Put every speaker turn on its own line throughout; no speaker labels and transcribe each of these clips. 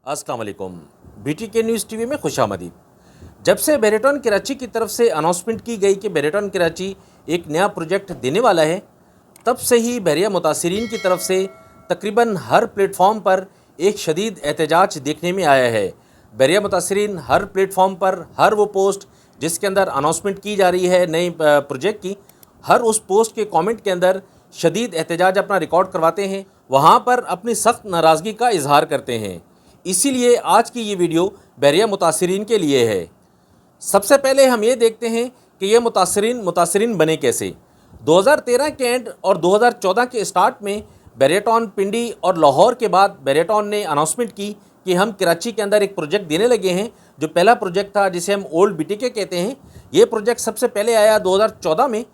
अस्सलाम वालेकुम। BTK news TV में खुशामदीद। जब से बेरेटॉन कराची की तरफ से अनाउंसमेंट की गई कि बेरेटॉन कराची एक नया प्रोजेक्ट देने वाला है, तब से ही बहरिया मुतासिरीन की तरफ से तकरीबन हर प्लेटफॉर्म पर एक शदीद एहतजाज देखने में आया है। बहरिया मुतासिरीन हर प्लेटफॉर्म पर हर वो पोस्ट जिसके अंदर अनाउंसमेंट की जा रही है नए प्रोजेक्ट की, हर उस पोस्ट के कमेंट के अंदर शदीद एहतजाज अपना रिकॉर्ड करवाते हैं, वहाँ पर अपनी सख्त नाराज़गी का इजहार करते हैं। इसीलिए आज की ये वीडियो बहरिया मुतासिरीन के लिए है। सबसे पहले हम ये देखते हैं कि ये मुतासिरीन बने कैसे। 2013 के एंड और 2014 के स्टार्ट में बेरेटॉन, पिंडी और लाहौर के बाद बेरेटॉन ने अनाउंसमेंट की कि हम कराची के अंदर एक प्रोजेक्ट देने लगे हैं। जो पहला प्रोजेक्ट था जिसे हम ओल्ड BTK कहते हैं, ये प्रोजेक्ट सबसे पहले आया 2014 में।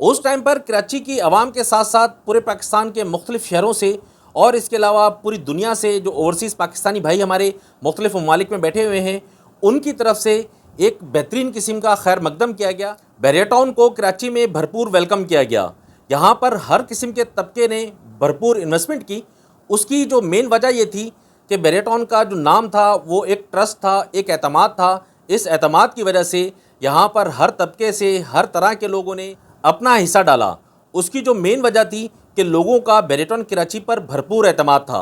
उस टाइम पर कराची की आवाम के साथ साथ पूरे पाकिस्तान के मुख्तलिफ़ शहरों से और इसके अलावा पूरी दुनिया से जो ओवरसीज़ पाकिस्तानी भाई हमारे मुख्तलिफ़ ममालिक में बैठे हुए हैं, उनकी तरफ से एक बेहतरीन किस्म का खैर मकदम किया गया। बेरेटॉन को कराची में भरपूर वेलकम किया गया। यहाँ पर हर किस्म के तबके ने भरपूर इन्वेस्टमेंट की। उसकी जो मेन वजह ये थी कि बेरेटॉन का जो नाम था वो एक ट्रस्ट था, एक एतमाद था। इस एतमाद की वजह से यहाँ पर हर तबके से हर तरह के लोगों ने अपना हिस्सा डाला। उसकी जो मेन वजह थी कि लोगों का बेरेटॉन कराची पर भरपूर एतमाद था।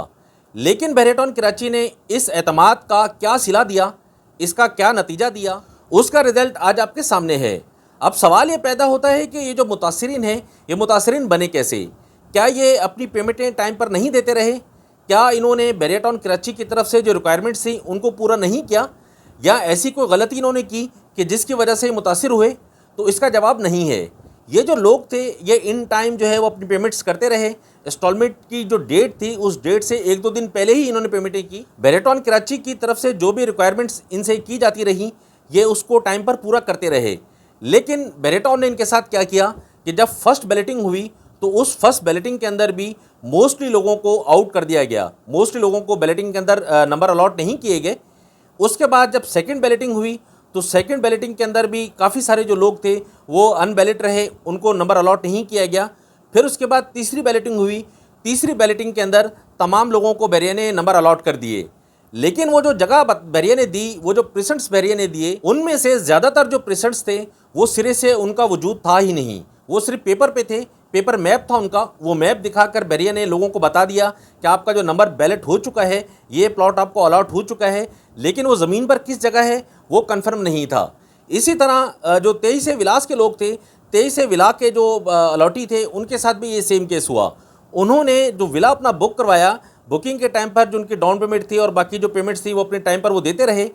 लेकिन बेरेटॉन कराची ने इस एतमाद का क्या सिला दिया, इसका क्या नतीजा दिया, उसका रिज़ल्ट आज आपके सामने है। अब सवाल ये पैदा होता है कि ये जो मुतासिरीन हैं, ये मुतासिरीन बने कैसे? क्या ये अपनी पेमेंटें टाइम पर नहीं देते रहे? क्या इन्होंने बेरेटॉन कराची की तरफ से जो रिक्वायरमेंट्स थी उनको पूरा नहीं किया, या ऐसी कोई गलती इन्होंने की कि जिसकी वजह से मुतासिर हुए? तो इसका जवाब नहीं है। ये जो लोग थे ये इन टाइम जो है वो अपनी पेमेंट्स करते रहे। इंस्टॉलमेंट की जो डेट थी उस डेट से 1-2 दिन पहले ही इन्होंने पेमेंटें की। बेरेटॉन कराची की तरफ से जो भी रिक्वायरमेंट्स इनसे की जाती रही, ये उसको टाइम पर पूरा करते रहे। लेकिन बेरेटॉन ने इनके साथ क्या किया कि जब फर्स्ट बैलेटिंग हुई तो उस फर्स्ट बैलेटिंग के अंदर भी मोस्टली लोगों को आउट कर दिया गया। मोस्टली लोगों को बैलेटिंग के अंदर नंबर अलॉट नहीं किए गए। उसके बाद जब सेकेंड बैलेटिंग हुई तो सेकंड बैलेटिंग के अंदर भी काफ़ी सारे जो लोग थे वो अनबैलेट रहे, उनको नंबर अलॉट नहीं किया गया। फिर उसके बाद तीसरी बैलेटिंग हुई। तीसरी बैलेटिंग के अंदर तमाम लोगों को बहरिया ने नंबर अलॉट कर दिए। लेकिन वो जो जगह बहरिया ने दी, वो जो प्रेसेंट्स बहरिया ने दिए, उनमें से ज़्यादातर जो प्रेसेंट्स थे वो सिरे से उनका वजूद था ही नहीं। वो सिर्फ पेपर पे थे, पेपर मैप था उनका। वो मैप दिखाकर बहरिया ने लोगों को बता दिया कि आपका जो नंबर बैलेट हो चुका है, ये प्लॉट आपको अलॉट हो चुका है, लेकिन वो ज़मीन पर किस जगह है वो कंफर्म नहीं था। इसी तरह जो 23 विलास के लोग थे, 23 विला के जो अलॉटी थे, उनके साथ भी ये सेम केस हुआ। उन्होंने जो विला अपना बुक करवाया, बुकिंग के टाइम पर जो उनकी डाउन पेमेंट थी और बाकी जो पेमेंट्स थी वो अपने टाइम पर वो देते रहे।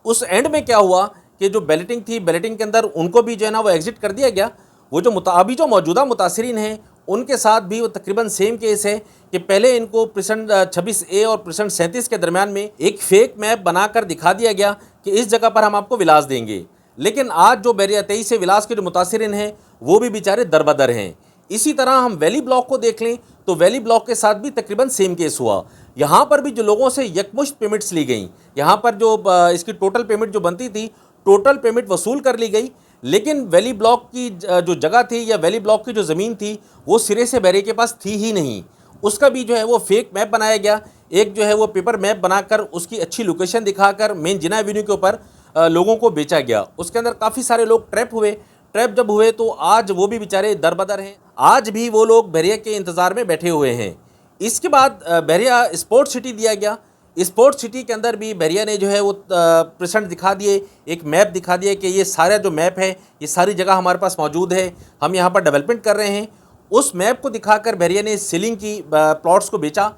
उस एंड में क्या हुआ कि जो बैलेटिंग थी, बैलेटिंग के अंदर उनको भी जो है ना वो एग्जिट कर दिया गया। वो जो अभी जो मौजूदा मुतासिरीन हैं उनके साथ भी वो तकरीबन सेम केस है कि पहले इनको प्रेसेंट 26A और प्रेसेंट 37 के दरमियान में एक फेक मैप बनाकर दिखा दिया गया कि इस जगह पर हम आपको विलास देंगे। लेकिन आज जो बहरिया 23 विलास के जो मुतासिरीन हैं वो भी बेचारे दरबदर हैं। इसी तरह हम वैली ब्लॉक को देख लें तो वैली ब्लॉक के साथ भी तकरीबन सेम केस हुआ। यहाँ पर भी जो लोगों से यकमुश्त पेमेंट्स ली गई, यहाँ पर जो इसकी टोटल पेमेंट जो बनती थी, टोटल पेमेंट वसूल कर ली गई। लेकिन वैली ब्लॉक की जो जगह थी या वैली ब्लॉक की जो ज़मीन थी वो सिरे से बहरिया के पास थी ही नहीं। उसका भी जो है वो फेक मैप बनाया गया। एक जो है वो पेपर मैप बनाकर उसकी अच्छी लोकेशन दिखाकर मेन जिना एवेन्यू के ऊपर लोगों को बेचा गया। उसके अंदर काफ़ी सारे लोग ट्रैप हुए। ट्रैप जब हुए तो आज वो भी बेचारे दरबदर हैं। आज भी वो लोग बहरिया के इंतज़ार में बैठे हुए हैं। इसके बाद बहरिया स्पोर्ट्स सिटी दिया गया। स्पोर्ट्स सिटी के अंदर भी बहरिया ने जो है वो प्रेजेंट दिखा दिए, एक मैप दिखा दिया कि ये सारा जो मैप है ये सारी जगह हमारे पास मौजूद है, हम यहाँ पर डेवलपमेंट कर रहे हैं। उस मैप को दिखाकर बहरिया ने सीलिंग की प्लॉट्स को बेचा।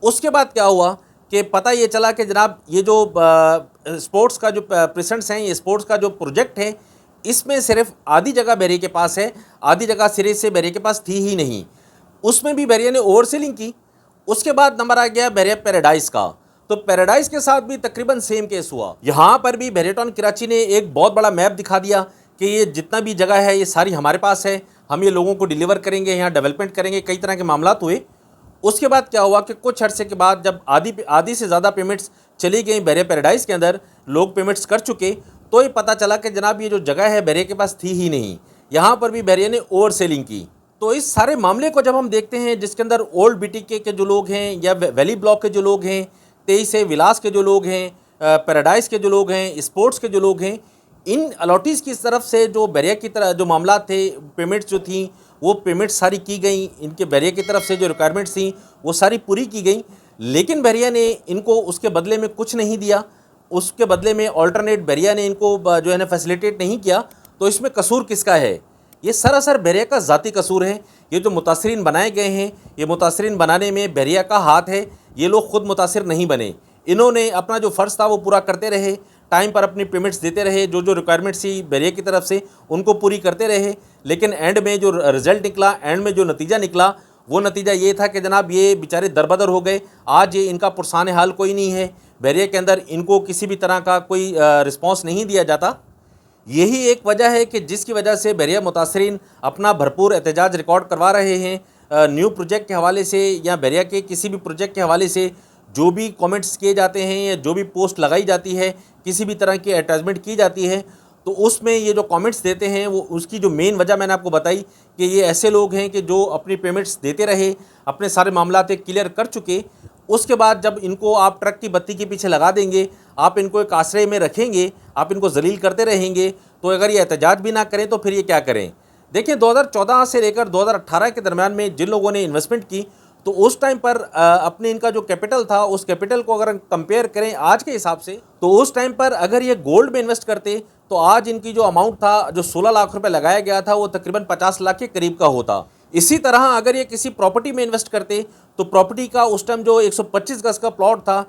उसके बाद क्या हुआ कि पता ये चला कि जनाब ये जो स्पोर्ट्स का जो प्रेजेंट्स हैं, ये स्पोर्ट्स का जो प्रोजेक्ट है, इसमें सिर्फ आधी जगह बहरिया के पास है, आधी जगह सिरे से बहरिया के पास थी ही नहीं। उसमें भी बहरिया ने ओवर सेलिंग की। उसके बाद नंबर आ गया बहरिया पैराडाइज का। तो पैराडाइज के साथ भी तकरीबन सेम केस हुआ। यहाँ पर भी बेरेटॉन कराची ने एक बहुत बड़ा मैप दिखा दिया कि ये जितना भी जगह है ये सारी हमारे पास है, हम ये लोगों को डिलीवर करेंगे, यहाँ डेवलपमेंट करेंगे। कई तरह के मामला हुए। उसके बाद क्या हुआ कि कुछ अरसे के बाद जब आधी से ज़्यादा पेमेंट्स चली गई बहरिया पैराडाइज के अंदर, लोग पेमेंट्स कर चुके, तो ये पता चला कि जनाब ये जो जगह है बहरिया के पास थी ही नहीं। यहाँ पर भी बहरिया ने ओवर सेलिंग की। तो इस सारे मामले को जब हम देखते हैं जिसके अंदर ओल्ड BTK के जो लोग हैं या वैली ब्लॉक के जो लोग हैं, 23 से विलास के जो लोग हैं, पैराडाइज के जो लोग हैं, स्पोर्ट्स के जो लोग हैं, इन अलॉटीज़ की तरफ से जो बैरिया की तरह जो मामला थे, पेमेंट्स जो थी वो पेमेंट्स सारी की गई। इनके बैरिया की तरफ से जो रिक्वायरमेंट्स थी वो सारी पूरी की गई, लेकिन बैरिया ने इनको उसके बदले में कुछ नहीं दिया। उसके बदले में ऑल्टरनेट बैरिया ने इनको जो है ना फैसिलिटेट नहीं किया। तो इसमें कसूर किसका है? ये सरासर बैरिया का ज़ाती कसूर है। ये जो मुतासरीन बनाए गए हैं, ये मुतासरीन बनाने में बैरिया का हाथ है। ये लोग खुद मुतासर नहीं बने। इन्होंने अपना जो फ़र्ज़ था वो पूरा करते रहे, टाइम पर अपनी पेमेंट्स देते रहे, जो जो रिक्वायरमेंट्स थी बैरिया की तरफ से उनको पूरी करते रहे। लेकिन एंड में जो रिज़ल्ट निकला, एंड में जो नतीजा निकला, वो नतीजा ये था कि जनाब ये बेचारे दरबदर हो गए। आज ये इनका पुरसान हाल कोई नहीं है। बैरिया के अंदर इनको किसी भी तरह का कोई रिस्पॉन्स नहीं दिया जाता। यही एक वजह है कि जिसकी वजह से बैरिया मुतासरीन अपना भरपूर एहतजाज रिकॉर्ड करवा रहे हैं। न्यू प्रोजेक्ट के हवाले से या बैरिया के किसी भी प्रोजेक्ट के हवाले से जो भी कमेंट्स किए जाते हैं या जो भी पोस्ट लगाई जाती है, किसी भी तरह की एडवर्टाइजमेंट की जाती है, तो उसमें ये जो कमेंट्स देते हैं वो उसकी जो मेन वजह मैंने आपको बताई कि ये ऐसे लोग हैं कि जो अपनी पेमेंट्स देते रहे, अपने सारे मामलात क्लियर कर चुके। उसके बाद जब इनको आप ट्रक की बत्ती के पीछे लगा देंगे, आप इनको एक आश्रय में रखेंगे, आप इनको जलील करते रहेंगे, तो अगर ये एहतजाज भी ना करें तो फिर ये क्या करें? देखिए 2014 से लेकर 2018 के दरमियान में जिन लोगों ने इन्वेस्टमेंट की, तो उस टाइम पर अपने इनका जो कैपिटल था, उस कैपिटल को अगर कंपेयर करें आज के हिसाब से, तो उस टाइम पर अगर ये गोल्ड में इन्वेस्ट करते तो आज इनकी जो अमाउंट था, जो 16 लाख रुपए लगाया गया था, वो तकरीबन 50 लाख के करीब का होता। इसी तरह अगर ये किसी प्रॉपर्टी में इन्वेस्ट करते तो प्रॉपर्टी का उस टाइम जो 125 गज का प्लॉट था,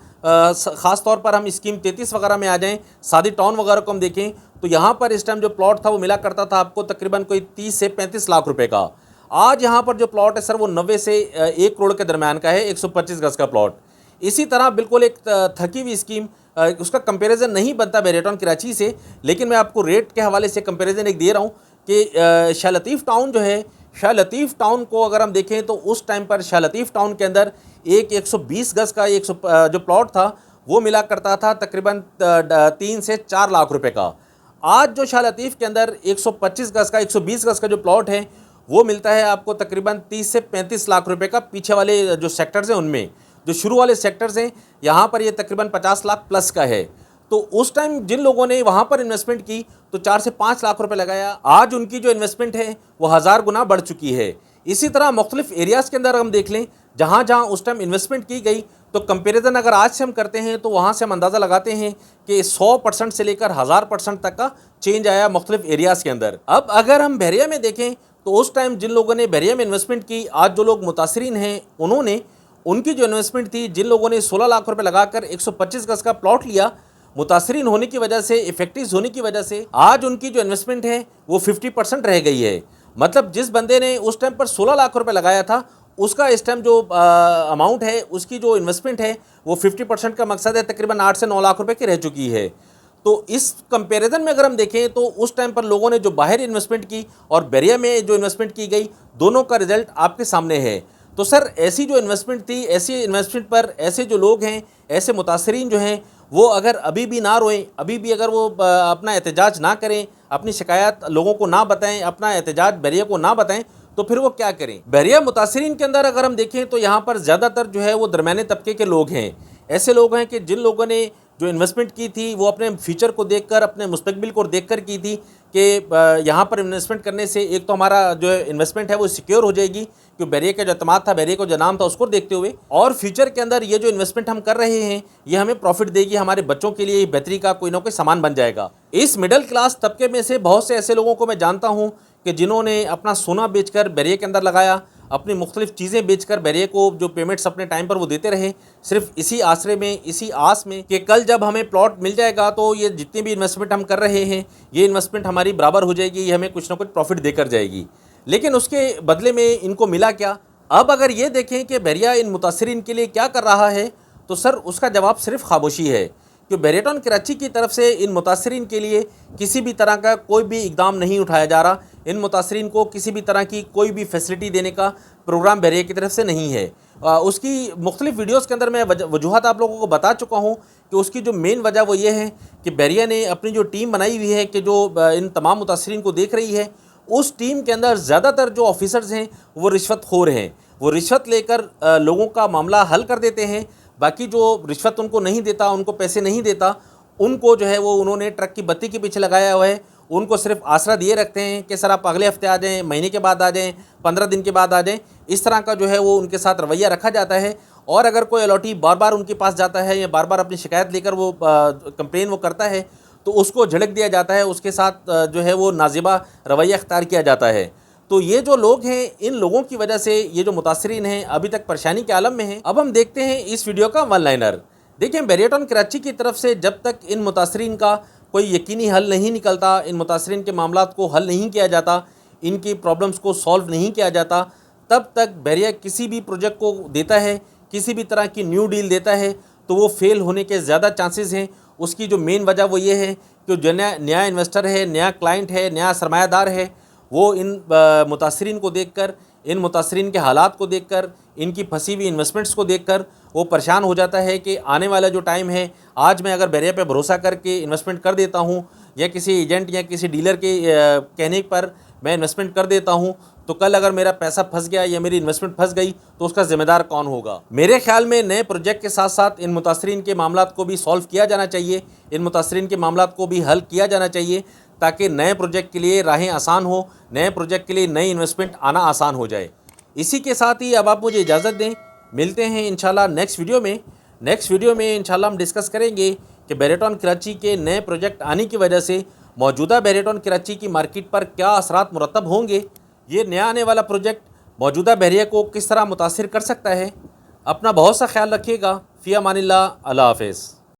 ख़ास तौर पर हम स्कीम 33 वगैरह में आ जाएं, सादी टाउन वगैरह को हम देखें, तो यहाँ पर इस टाइम जो प्लॉट था वो मिला करता था आपको तकरीबन कोई 30 से 35 लाख रुपए का। आज यहाँ पर जो प्लॉट है सर वो 90 से 1 करोड़ के दरमियान का है, 125 गज का प्लॉट। इसी तरह बिल्कुल एक थकी हुई स्कीम, उसका कंपैरिजन नहीं बनता बैरियटॉन कराची से, लेकिन मैं आपको रेट के हवाले से कंपैरिजन एक दे रहा हूँ कि शाह लतीफ़ टाउन जो है, शाह लतीफ़ टाउन को अगर हम देखें तो उस टाइम पर शाह लतीफ़ टाउन के अंदर 120 गज का जो प्लॉट था वो मिला करता था तकरीबन 3 से 4 लाख रुपए का। आज जो शाह लतीफ़ के अंदर 125 गज का 120 गज का जो प्लॉट है वो मिलता है आपको तकरीबन 30 से 35 लाख रुपए का। पीछे वाले जो सेक्टर्स हैं उनमें, जो शुरू वाले सेक्टर्स हैं, यहाँ पर ये तकरीबन 50 लाख प्लस का है। तो उस टाइम जिन लोगों ने वहाँ पर इन्वेस्टमेंट की तो 4 से 5 लाख रुपए लगाया, आज उनकी जो इन्वेस्टमेंट है वो 1000 गुना बढ़ चुकी है। इसी तरह मुख्तलिफ एरियाज़ के अंदर हम देख लें, जहाँ जहाँ उस टाइम इन्वेस्टमेंट की गई, तो कंपेरिजन अगर आज से हम करते हैं तो वहाँ से हम अंदाज़ा लगाते हैं कि 100% से लेकर 1000% तक का चेंज आया मुख्तलिफ एरियाज़ के अंदर। अब अगर हम बैरिया में देखें तो उस टाइम जिन लोगों ने बैरिया में इन्वेस्टमेंट की, आज जो लोग मुतासरीन हैं उन्होंने, उनकी जो इन्वेस्टमेंट थी, जिन लोगों ने 16 लाख रुपए लगाकर 125 गज का प्लॉट लिया, मुतासरीन होने की वजह से, इफेक्टिव होने की वजह से आज उनकी जो इन्वेस्टमेंट है वो 50% रह गई है। मतलब जिस बंदे ने उस टाइम पर 16 लाख रुपए लगाया था, उसका इस टाइम जो अमाउंट है, उसकी जो इन्वेस्टमेंट है वो 50% का मकसद है तकरीबन 8 से 9 लाख रुपए की रह चुकी है। तो इस कंपैरिजन में अगर हम देखें तो उस टाइम पर लोगों ने जो बाहर इन्वेस्टमेंट की और बैरिया में जो इन्वेस्टमेंट की गई, दोनों का रिजल्ट आपके सामने है। तो सर ऐसी जो इन्वेस्टमेंट थी, ऐसी इन्वेस्टमेंट पर ऐसे जो लोग हैं, ऐसे मुतासरीन जो हैं, वो अगर अभी भी ना रोएं, अभी भी अगर वो अपना एहतजाज ना करें, अपनी शिकायत लोगों को ना बताएं, अपना एहतजाज बैरिया को ना बताएं, तो फिर वो क्या करें? बैरिया मुतासरीन के अंदर अगर हम देखें तो यहाँ पर ज़्यादातर जो है वो दरमियाने तबके के लोग हैं। ऐसे लोग हैं कि जिन लोगों ने जो इन्वेस्टमेंट की थी वो अपने फ्यूचर को देखकर, अपने मुस्तकबिल को देखकर की थी कि यहाँ पर इन्वेस्टमेंट करने से एक तो हमारा जो इन्वेस्टमेंट है वो सिक्योर हो जाएगी, क्योंकि बैरिया का जो अतमाद था, बैरिया का जो नाम था, उसको देखते हुए, और फ्यूचर के अंदर ये जो इन्वेस्टमेंट हम कर रहे हैं ये हमें प्रॉफिट देगी, हमारे बच्चों के लिए बेहतरी का कोई ना कोई सामान बन जाएगा। इस मिडिल क्लास तबके में से बहुत से ऐसे लोगों को मैं जानता हूँ कि जिन्होंने अपना सोना बेचकर बैरिया के अंदर लगाया, अपनी मुख्तलिफ चीज़ें बेचकर बैरिया को जो पेमेंट्स अपने टाइम पर वो देते रहे, सिर्फ इसी आसरे में, इसी आस में कि कल जब हमें प्लॉट मिल जाएगा तो ये जितनी भी इन्वेस्टमेंट हम कर रहे हैं ये इन्वेस्टमेंट हमारी बराबर हो जाएगी, ये हमें कुछ ना कुछ प्रॉफिट देकर जाएगी। लेकिन उसके बदले में इनको मिला क्या? अब अगर ये देखें कि बैरिया इन मुतासरीन के लिए क्या कर रहा है, तो सर उसका जवाब सिर्फ खामोशी है कि बैरियटॉन कराची की तरफ से इन मुतासरीन के लिए किसी भी तरह का कोई भी इकदाम नहीं उठाया जा रहा। इन मुतासरीन को किसी भी तरह की कोई भी फैसिलिटी देने का प्रोग्राम बैरिया की तरफ से नहीं है। उसकी मुख्तलिफ वीडियोज़ के अंदर मैं वजूहत आप लोगों को बता चुका हूँ कि उसकी जो मेन वजह वो ये है कि बैरिया ने अपनी जो टीम बनाई हुई है कि जो इन तमाम मुतासरीन को देख रही है, उस टीम के अंदर ज़्यादातर जो ऑफिसर्स हैं वो रिश्वतखोर हैं। वो रिश्वत लेकर लोगों का मामला हल कर देते हैं। बाकी जो रिश्वत उनको नहीं देता, उनको पैसे नहीं देता, उनको जो है वो उन्होंने ट्रक की बत्ती के पीछे लगाया हुआ है। उनको सिर्फ आसरा दिए रखते हैं कि सर आप अगले हफ्ते आ जाएं, महीने के बाद आ जाएं, 15 दिन के बाद आ जाएं। इस तरह का जो है वो उनके साथ रवैया रखा जाता है। और अगर कोई अलॉटी बार बार उनके पास जाता है या बार बार अपनी शिकायत लेकर वो कंप्लेन वो करता है तो उसको झिड़क दिया जाता है, उसके साथ जो है वो नाजिबा रवैया अख्तियार किया जाता है। तो ये जो लोग हैं, इन लोगों की वजह से ये जो मुतासरीन हैं अभी तक परेशानी के आलम में हैं। अब हम देखते हैं इस वीडियो का वन लाइनर। देखिए, बैरियटॉन कराची की तरफ से जब तक इन मुतासरीन का कोई यकीनी हल नहीं निकलता, इन मुतासरीन के मामलात को हल नहीं किया जाता, इनकी प्रॉब्लम्स को सॉल्व नहीं किया जाता, तब तक बहरिया किसी भी प्रोजेक्ट को देता है, किसी भी तरह की न्यू डील देता है तो वो फेल होने के ज़्यादा चांसेस हैं। उसकी जो मेन वजह वो ये है कि जो नया इन्वेस्टर है, नया क्लाइंट है, नया सरमायादार है, वो इन मुतासरीन को देखकर, इन मुतासरीन के हालात को देखकर, इनकी फंसी हुई इन्वेस्टमेंट्स को देखकर वो परेशान हो जाता है कि आने वाला जो टाइम है, आज मैं अगर बहरिया पे भरोसा करके इन्वेस्टमेंट कर देता हूँ या किसी एजेंट या किसी डीलर के कहने पर मैं इन्वेस्टमेंट कर देता हूँ, तो कल अगर मेरा पैसा फंस गया या मेरी इन्वेस्टमेंट फंस गई तो उसका ज़िम्मेदार कौन होगा। मेरे ख्याल में नए प्रोजेक्ट के साथ साथ इन मुतासरीन के मामलात को भी सॉल्व किया जाना चाहिए, इन मुतासरीन के मामलात को भी हल किया जाना चाहिए, ताकि नए प्रोजेक्ट के लिए राहें आसान हो, नए प्रोजेक्ट के लिए नई इन्वेस्टमेंट आना आसान हो जाए। इसी के साथ ही अब आप मुझे इजाज़त दें, मिलते हैं इंशाल्लाह नेक्स्ट वीडियो में। नेक्स्ट वीडियो में इंशाल्लाह हम डिस्कस करेंगे कि बैरियटॉन कराची के नए प्रोजेक्ट आने की वजह से मौजूदा बैरियटॉन कराची की मार्केट पर क्या असरात मुरतब होंगे, ये नया आने वाला प्रोजेक्ट मौजूदा बहरिया को किस तरह मुतासिर कर सकता है। अपना बहुत सा ख्याल रखिएगा। फ़ी अमानिल्लाह, अल्लाह हाफ़िज़।